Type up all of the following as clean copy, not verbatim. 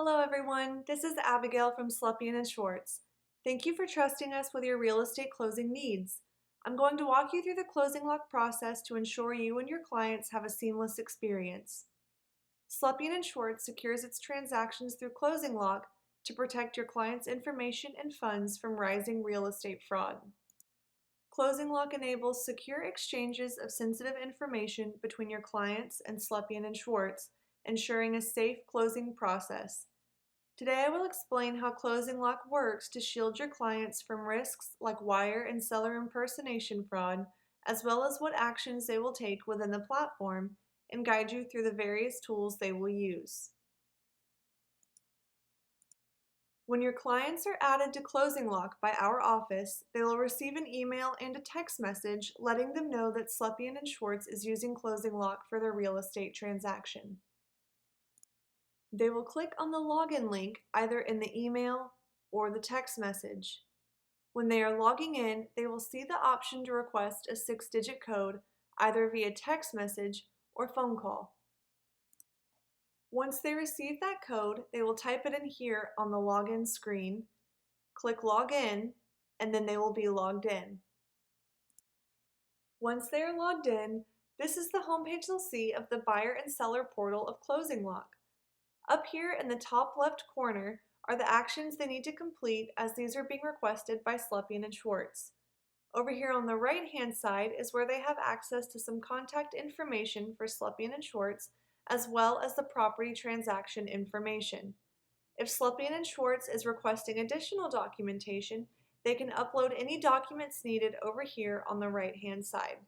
Hello everyone, this is Abigail from Slepian & Schwartz. Thank you for trusting us with your real estate closing needs. I'm going to walk you through the closing lock process to ensure you and your clients have a seamless experience. Slepian & Schwartz secures its transactions through closing lock to protect your client's information and funds from rising real estate fraud. Closing lock enables secure exchanges of sensitive information between your clients and Slepian & Schwartz, ensuring a safe closing process. Today I will explain how Closing Lock works to shield your clients from risks like wire and seller impersonation fraud, as well as what actions they will take within the platform, and guide you through the various tools they will use. When your clients are added to Closing Lock by our office, they will receive an email and a text message letting them know that Slepian & Schwartz is using Closing Lock for their real estate transaction. They will click on the login link either in the email or the text message. When they are logging in, they will see the option to request a 6-digit code either via text message or phone call. Once they receive that code, they will type it in here on the login screen, click Login, and then they will be logged in. Once they are logged in, this is the homepage they'll see of the buyer and seller portal of Closing Lock. Up here in the top left corner are the actions they need to complete as these are being requested by Slepian & Schwartz. Over here on the right hand side is where they have access to some contact information for Slepian & Schwartz as well as the property transaction information. If Slepian & Schwartz is requesting additional documentation, they can upload any documents needed over here on the right hand side.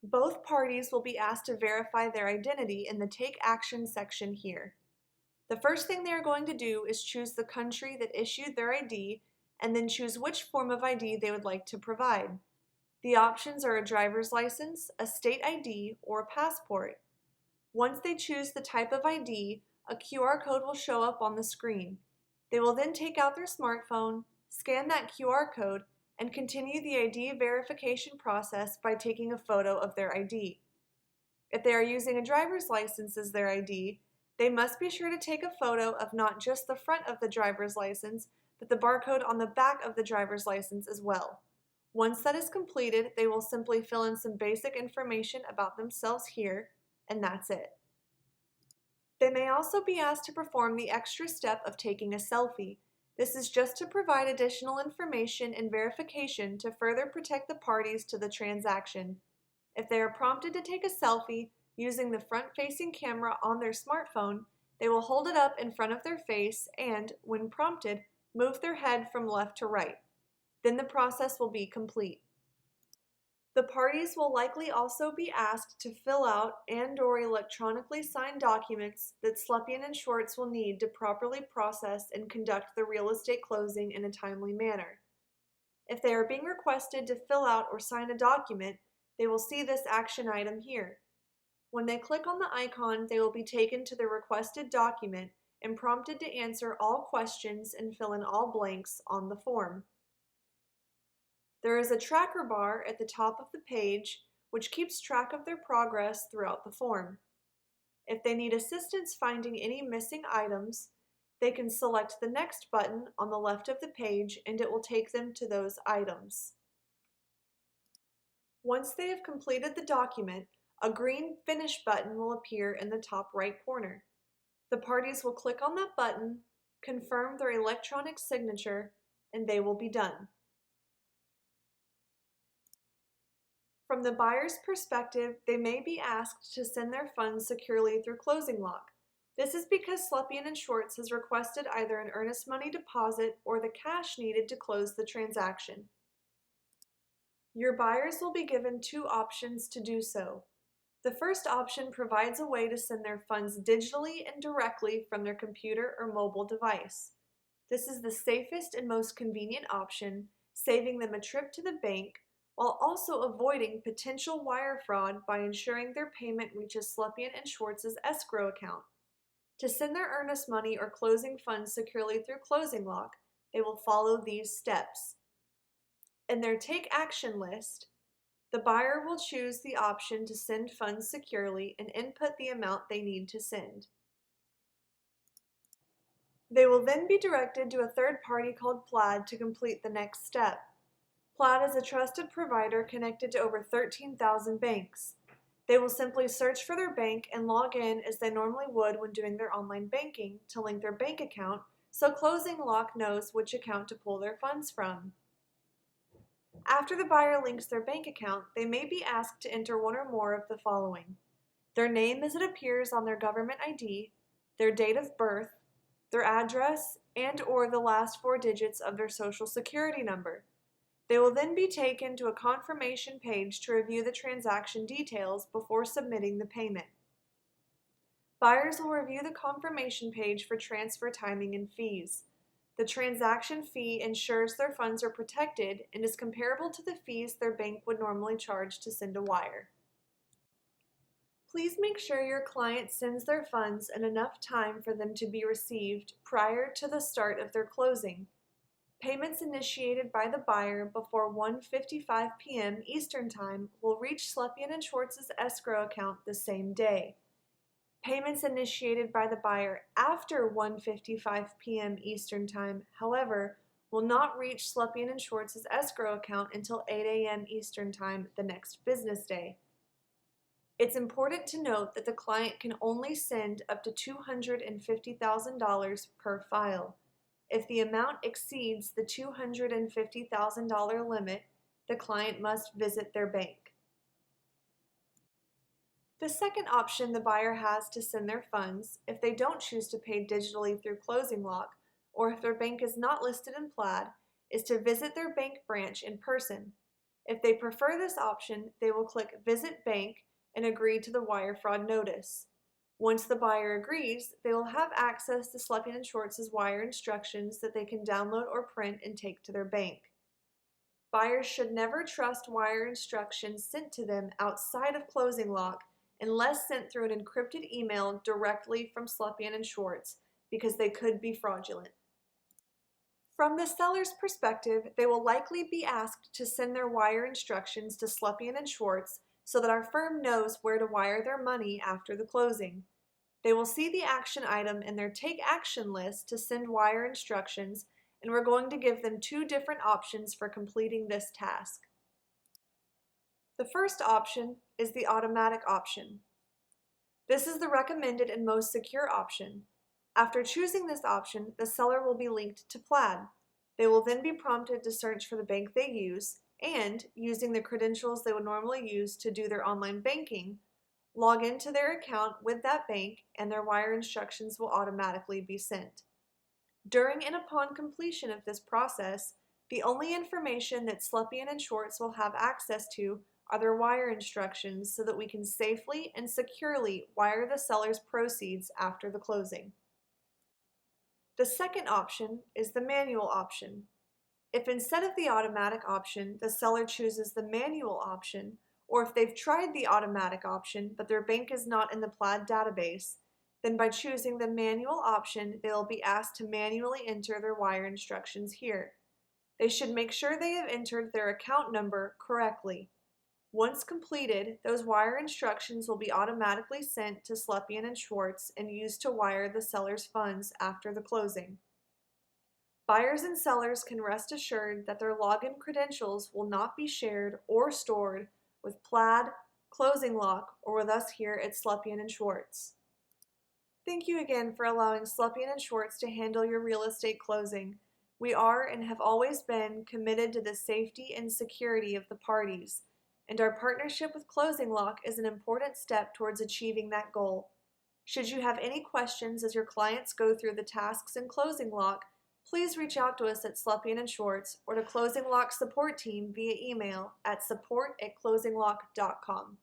Both parties will be asked to verify their identity in the Take Action section here. The first thing they are going to do is choose the country that issued their ID and then choose which form of ID they would like to provide. The options are a driver's license, a state ID, or a passport. Once they choose the type of ID, a QR code will show up on the screen. They will then take out their smartphone, scan that QR code, and continue the ID verification process by taking a photo of their ID. If they are using a driver's license as their ID, they must be sure to take a photo of not just the front of the driver's license, but the barcode on the back of the driver's license as well. Once that is completed, they will simply fill in some basic information about themselves here, and that's it. They may also be asked to perform the extra step of taking a selfie. This is just to provide additional information and verification to further protect the parties to the transaction. If they are prompted to take a selfie using the front-facing camera on their smartphone, they will hold it up in front of their face and, when prompted, move their head from left to right. Then the process will be complete. The parties will likely also be asked to fill out and/or electronically sign documents that Slepian & Schwartz will need to properly process and conduct the real estate closing in a timely manner. If they are being requested to fill out or sign a document, they will see this action item here. When they click on the icon, they will be taken to the requested document and prompted to answer all questions and fill in all blanks on the form. There is a tracker bar at the top of the page which keeps track of their progress throughout the form. If they need assistance finding any missing items, they can select the Next button on the left of the page and it will take them to those items. Once they have completed the document, a green Finish button will appear in the top right corner. The parties will click on that button, confirm their electronic signature, and they will be done. From the buyer's perspective, they may be asked to send their funds securely through Closing Lock. This is because Slepian & Schwartz has requested either an earnest money deposit or the cash needed to close the transaction. Your buyers will be given two options to do so. The first option provides a way to send their funds digitally and directly from their computer or mobile device. This is the safest and most convenient option, saving them a trip to the bank, while also avoiding potential wire fraud by ensuring their payment reaches Slepian & Schwartz's escrow account. To send their earnest money or closing funds securely through Closing Lock, they will follow these steps. In their Take Action list, the buyer will choose the option to send funds securely and input the amount they need to send. They will then be directed to a third party called Plaid to complete the next step. Plaid is a trusted provider connected to over 13,000 banks. They will simply search for their bank and log in as they normally would when doing their online banking to link their bank account so ClosingLock knows which account to pull their funds from. After the buyer links their bank account, they may be asked to enter one or more of the following: their name as it appears on their government ID, their date of birth, their address, and/or the last four digits of their social security number. They will then be taken to a confirmation page to review the transaction details before submitting the payment. Buyers will review the confirmation page for transfer timing and fees. The transaction fee ensures their funds are protected and is comparable to the fees their bank would normally charge to send a wire. Please make sure your client sends their funds in enough time for them to be received prior to the start of their closing. Payments initiated by the buyer before 1:55 p.m. Eastern Time will reach Slepian & Schwartz's escrow account the same day. Payments initiated by the buyer after 1:55 p.m. Eastern Time, however, will not reach Slepian & Schwartz's escrow account until 8 a.m. Eastern Time the next business day. It's important to note that the client can only send up to $250,000 per file. If the amount exceeds the $250,000 limit, the client must visit their bank. The second option the buyer has to send their funds, if they don't choose to pay digitally through ClosingLock, or if their bank is not listed in Plaid, is to visit their bank branch in person. If they prefer this option, they will click Visit Bank and agree to the wire fraud notice. Once the buyer agrees, they will have access to Slepian & Schwartz's wire instructions that they can download or print and take to their bank. Buyers should never trust wire instructions sent to them outside of ClosingLock unless sent through an encrypted email directly from Slepian & Schwartz, because they could be fraudulent. From the seller's perspective, they will likely be asked to send their wire instructions to Slepian & Schwartz so that our firm knows where to wire their money after the closing. They will see the action item in their Take Action list to send wire instructions, and we're going to give them two different options for completing this task. The first option is the automatic option. This is the recommended and most secure option. After choosing this option, the seller will be linked to Plaid. They will then be prompted to search for the bank they use and, using the credentials they would normally use to do their online banking, log into their account with that bank and their wire instructions will automatically be sent. During and upon completion of this process, the only information that Slepian & Schwartz will have access to are their wire instructions so that we can safely and securely wire the seller's proceeds after the closing. The second option is the manual option. If instead of the automatic option, the seller chooses the manual option, or if they've tried the automatic option but their bank is not in the Plaid database, then by choosing the manual option, they will be asked to manually enter their wire instructions here. They should make sure they have entered their account number correctly. Once completed, those wire instructions will be automatically sent to Slepian & Schwartz and used to wire the seller's funds after the closing. Buyers and sellers can rest assured that their login credentials will not be shared or stored with Plaid, ClosingLock, or with us here at Slepian & Schwartz. Thank you again for allowing Slepian & Schwartz to handle your real estate closing. We are and have always been committed to the safety and security of the parties, and our partnership with ClosingLock is an important step towards achieving that goal. Should you have any questions as your clients go through the tasks in ClosingLock, please reach out to us at Slepian & Schwartz or to ClosingLock support team via email at support@closinglock.com.